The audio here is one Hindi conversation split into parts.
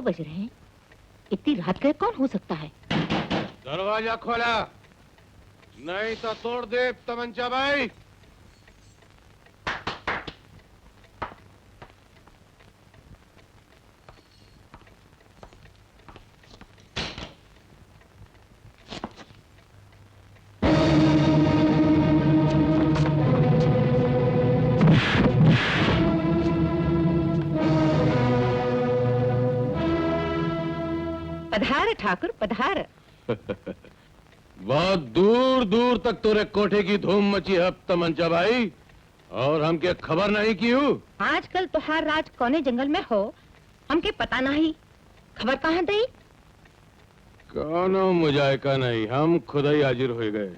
2 बज रहे हैं। इतनी रात गए कौन हो सकता है? दरवाजा खोला, नहीं तो तोड़ दे तमंचा भाई। पधार ठाकुर पधार। बहुत दूर दूर तक तोरे कोठे की धूम मची है तमंचा भाई, और हमके खबर नहीं की हूँ। आजकल तो हर राज कोने जंगल में हो, हमके पता नहीं, खबर कहाँ दई? कौनो मुजायका नहीं, हम खुद ही हाजिर हो गए।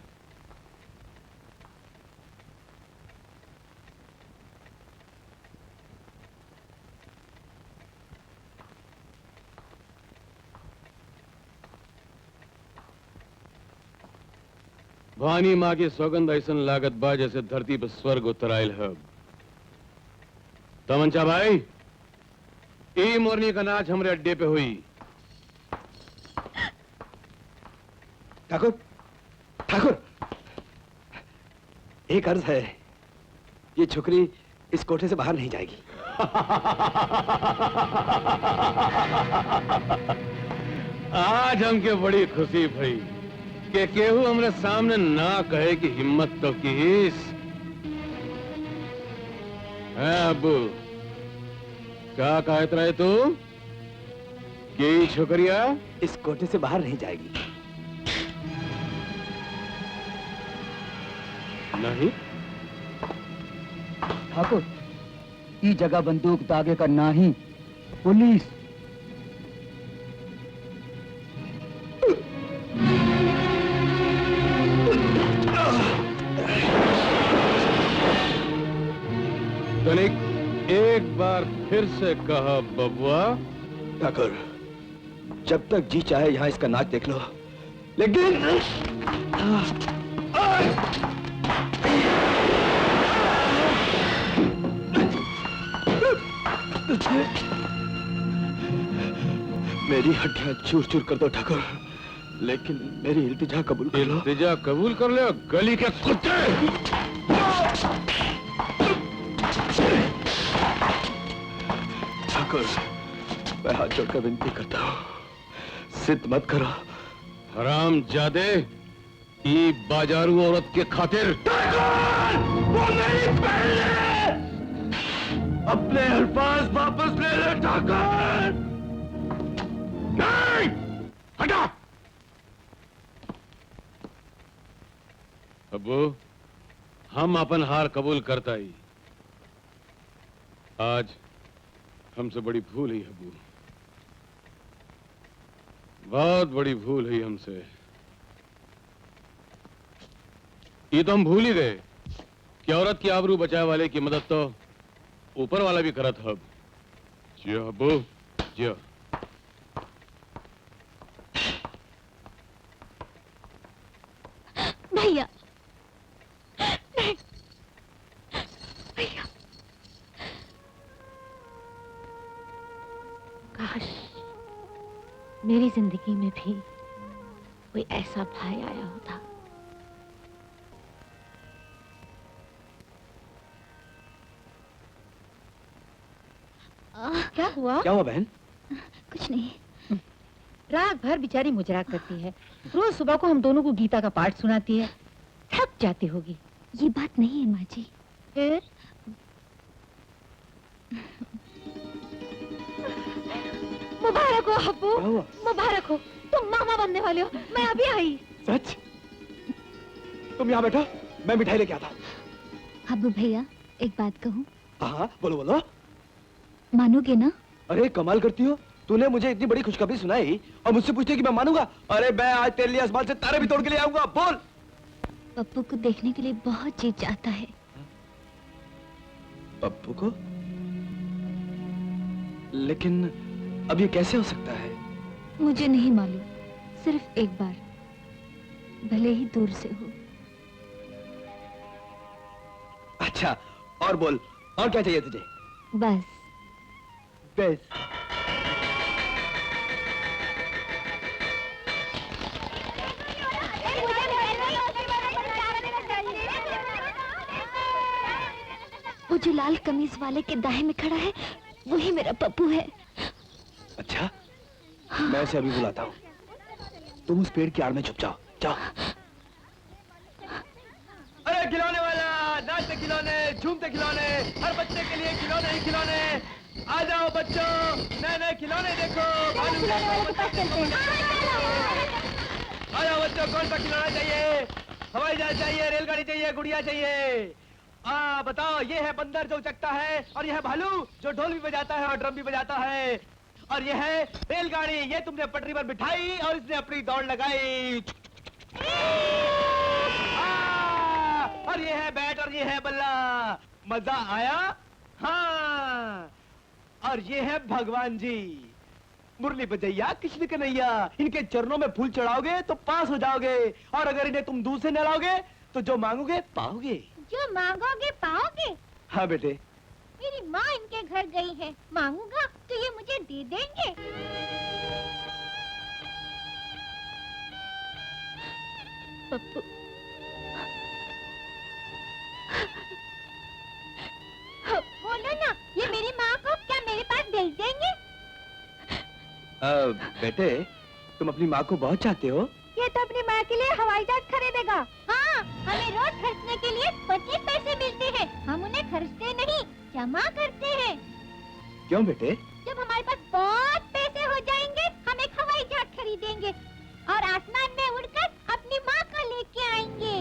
भवानी माँ की सौगंध ऐसन लागत बा जैसे धरती पर स्वर्ग उतर आयल है। तमंचा भाई, ई मोरनी का नाच हमरे अड्डे पे हुई। ठाकुर, ठाकुर, एक अर्ज है, ये छोकरी इस कोठे से बाहर नहीं जाएगी। आज हमके बड़ी खुशी भई कि केहू हमरे सामने ना कहे कि हिम्मत तो कीस है। अबू क्या कहत रहे तू कि छोकरिया इस कोठे से बाहर नहीं जाएगी? नहीं ठाकुर, ई जगह बंदूक दागे का नाही, पुलिस। तनिक एक बार फिर से कहा बबुआ। ठाकुर, जब तक जी चाहे यहाँ इसका नाच देख लो, लेकिन मेरी हड्डियां चूर चूर कर दो ठाकुर, लेकिन मेरी इल्तिजा कबूल कर लो। इल्तिजा कबूल कर लो, गली के कुत्ते। ठाकुर, मैं हाथ जोड़कर विनती करता हूँ, सिद्ध मत करो। हराम जादे, ई बाजारू औरत के खातिर वो नहीं पहले अपने अल्फाज वापस ले ले ठाकुर। नहीं, हटा। अबू, हम अपन हार कबूल करता ही। आज हमसे बड़ी भूल हुई अबू, बहुत बड़ी भूल हुई हमसे। ये तो हम भूल ही गए कि औरत की आबरू बचाए वाले की मदद तो ऊपर वाला भी करत हब। जियो अबू, जियो। भैया, नहीं, भैया, काश मेरी जिंदगी में भी कोई ऐसा भाई आया होता। क्या हुआ? क्या हुआ बहन? कुछ नहीं। रात भर बेचारी मुजरा करती है, रोज सुबह को हम दोनों को गीता का पाठ सुनाती है, थक जाती होगी। ये बात नहीं है माँ जी। फिर मुबारक हो अब्बू, मुबारक हो, तुम मामा बनने वाले हो। मैं अभी आई। सच? तुम यहाँ बैठो, मैं मिठाई लेके आता। अब्बू भैया, एक बात कहूँ? हाँ, बोलो बोलो। मानोगे ना? अरे कमाल करती हो, तूने मुझे इतनी बड़ी खुशखबरी सुनाई और मुझसे पूछती है कि मैं मानूंगा? अरे मैं आज तेरे लिए आसमान से तारे भी तोड़ के ले आऊंगा। बोल। पप्पू को देखने के लिए बहुत जी चाहता है। पप्पू को? लेकिन अब ये कैसे हो सकता है? मुझे नहीं मालूम, सिर्फ एक बार, भले ही दूर से हो। अच्छा, और बोल, और क्या चाहिए तुझे? बस। बस। जो लाल कमीज वाले के दाएं में खड़ा है वही मेरा पप्पू है। अच्छा, मैं इसे अभी बुलाता हूँ। तुम उस पेड़ की आड़ में छुप जाओ, जाओ। अरे खिलौने वाला, नाचते खिलौने, झूमते खिलौने, हर बच्चे के लिए खिलौने ही खिलौने। आ जाओ बच्चों, नए नए खिलौने देखो। आ जाओ बच्चों, कौन सा खिलौना चाहिए? हवाई जहाज चाहिए, रेलगाड़ी चाहिए, गुड़िया चाहिए? बताओ, ये है बंदर जो उचकता है, और यह है भालू जो ढोल भी बजाता है और ड्रम भी बजाता है, और यह है रेलगाड़ी, ये तुमने पटरी पर बिठाई और इसने अपनी दौड़ लगाई। और ये है बैट और ये है बल्ला। मजा आया? हाँ। और ये है भगवान जी, मुरली बजैया कृष्ण कन्हैया। इनके चरणों में फूल चढ़ाओगे तो पास हो जाओगे, और अगर इन्हें तुम दूर से नहलाओगे तो जो मांगोगे पाओगे। जो मांगोगे पाओगे? हाँ बेटे। मेरी माँ इनके घर गई है, मांगूंगा तो ये मुझे दे देंगे। पप्पू, बोलो ना, ये मेरी माँ को क्या मेरे पास भेज देंगे? बेटे, तुम अपनी माँ को बहुत चाहते हो? ये तो अपनी माँ के लिए हवाई जहाज खरीदेगा। हाँ, हमें रोज खर्चने के लिए 25 पैसे मिलते हैं। हम उन्हें खर्चते नहीं, जमा करते हैं। क्यों बेटे? जब हमारे पास बहुत पैसे हो जाएंगे, हम एक हवाई जहाज खरीदेंगे और आसमान में उड़कर अपनी माँ को लेके आएंगे।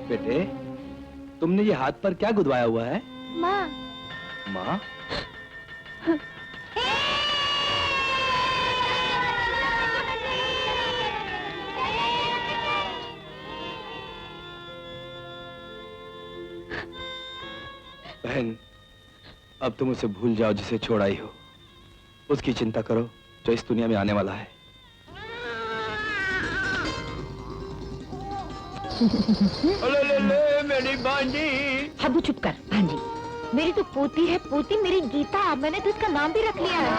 बेटे, तुमने ये हाथ पर क्या गुदवाया हुआ है? माँ। माँ? बहन, अब तुम उसे भूल जाओ जिसे छोड़ आई हो। उसकी चिंता करो जो इस दुनिया में आने वाला है। मेरी भांजी। हबू चुप कर भांजी। मेरी तो पोती है, पोती मेरी गीता। मैंने तो इसका नाम भी रख लिया है।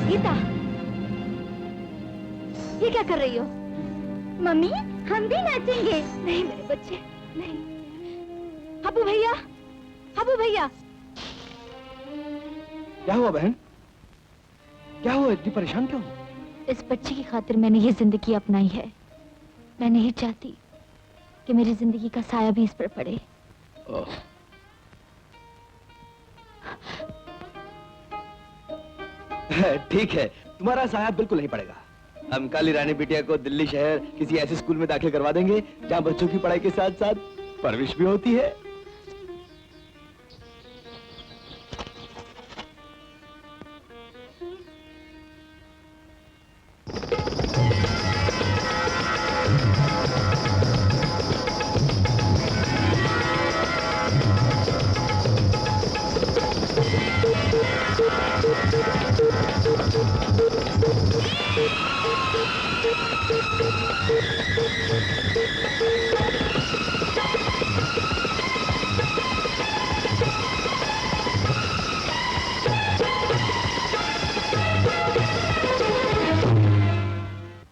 गीता, ये क्या कर रही हो? मम्मी, हम भी नाचेंगे। नहीं मेरे बच्चे, नहीं। हबू भैया, हबू भैया। क्या हुआ बहन? क्या हुआ, इतनी परेशान क्यों? इस बच्चे की खातिर मैंने ये जिंदगी अपनाई है। मैं नहीं चाहती कि मेरी जिंदगी का साया भी इस पर पड़े। ठीक है, तुम्हारा साया बिल्कुल नहीं पड़ेगा। हम काली रानी बिटिया को दिल्ली शहर किसी ऐसे स्कूल में दाखिल करवा देंगे जहाँ बच्चों की पढ़ाई के साथ साथ परवरिश भी होती है।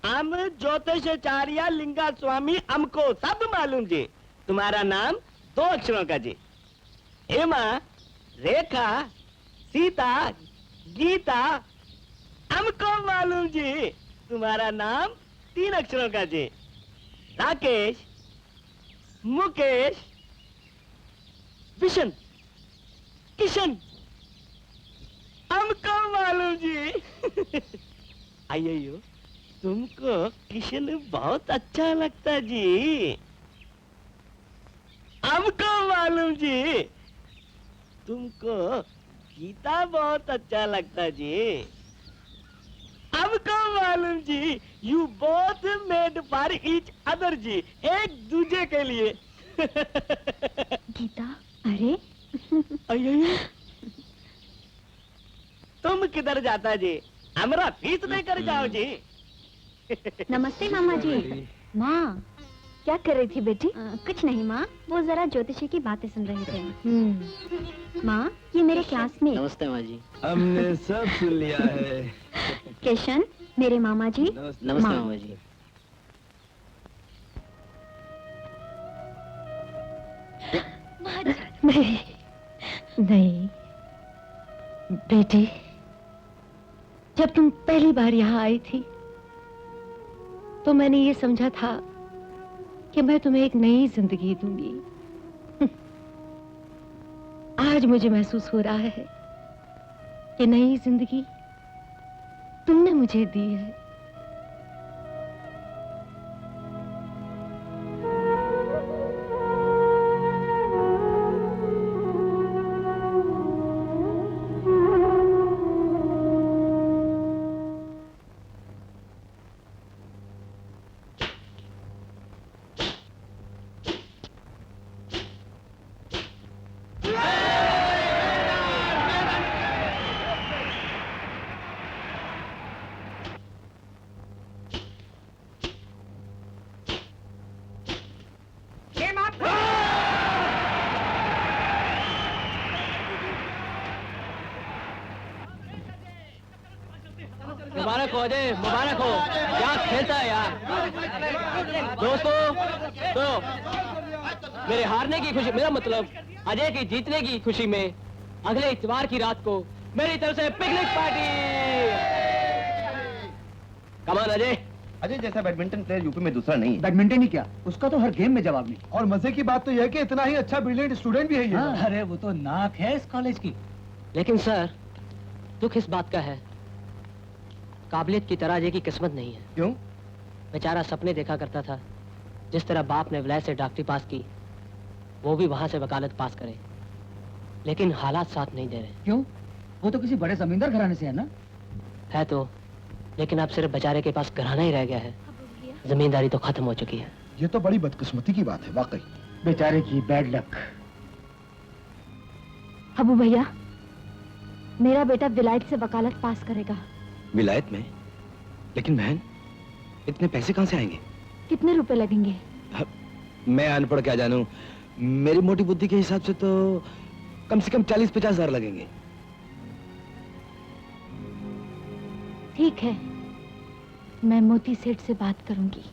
हम ज्योतिषाचार्य लिंगा स्वामी, हमको सब मालूम जी। तुम्हारा नाम 2 अक्षरों का जी। हेमा, रेखा, सीता, गीता, हमको मालूम जी। तुम्हारा नाम 3 अक्षरों का जी। राकेश, मुकेश, विशन, किशन, हमको मालूम जी। आइयो, तुमको किशन बहुत अच्छा लगता जी। हमको मालूम जी। तुमको गीता बहुत अच्छा लगता जी। हमको मालूम जी। You both made for each other जी, एक दूसरे के लिए। गीता, अरे अयो, तुम किधर जाता जी? हमारा फीस देकर जाओ जी। नमस्ते मामा जी। माँ, क्या कर रही थी बेटी? कुछ नहीं माँ, वो जरा ज्योतिषी की बातें सुन रहे थे। माँ, ये मेरे क्लासमेट नमस्ते माँ जी। हमने सब सुन लिया है। किशन, मेरे मामा जी। नमस्ते माँ। मामा जी। नहीं नहीं बेटी, जब तुम पहली बार यहाँ आई थी तो मैंने ये समझा था कि मैं तुम्हें एक नई जिंदगी दूंगी। आज मुझे महसूस हो रहा है कि नई जिंदगी तुमने मुझे दी है। मुबारक हो अजय, मुबारक हो। क्या खेलता है यार। दोस्तों, तो मेरे हारने की खुशी, मेरा मतलब अजय की जीतने की खुशी में अगले इतवार की रात को मेरी तरफ से पिकनिक पार्टी। कमान अजय। अजय जैसा बैडमिंटन प्लेयर यूपी में दूसरा नहीं है। बैडमिंटन ही क्या, उसका तो हर गेम में जवाब नहीं। और मजे की बात तो यह है कि इतना ही अच्छा ब्रिलियंट स्टूडेंट भी है ये। हाँ, अरे वो तो नाक है इस कॉलेज की। लेकिन सर, दुख इस बात का है, काबिलियत की तरह अजय की किस्मत नहीं है। क्यों? बेचारा सपने देखा करता था, जिस तरह बाप ने विलायत से डॉक्टरी पास की, वो भी वहां से वकालत पास करे, लेकिन हालात साथ नहीं दे रहे। क्यों? वो तो किसी बड़े जमींदार घराने से है ना? है तो, लेकिन अब सिर्फ बेचारे के पास घराना ही रह गया है, जमींदारी तो खत्म हो चुकी है। ये तो बड़ी बदकिस्मती की बात है वाकई। बेचारे की बैड लक। अबू भैया, मेरा बेटा विलायत से वकालत पास करेगा। विलायत में? लेकिन बहन, इतने पैसे कहाँ से आएंगे? कितने रुपए लगेंगे? मैं अनपढ़ क्या जानूं, मेरी मोटी बुद्धि के हिसाब से तो कम से कम 40-50 हजार लगेंगे। ठीक है, मैं मोती सेठ से बात करूंगी।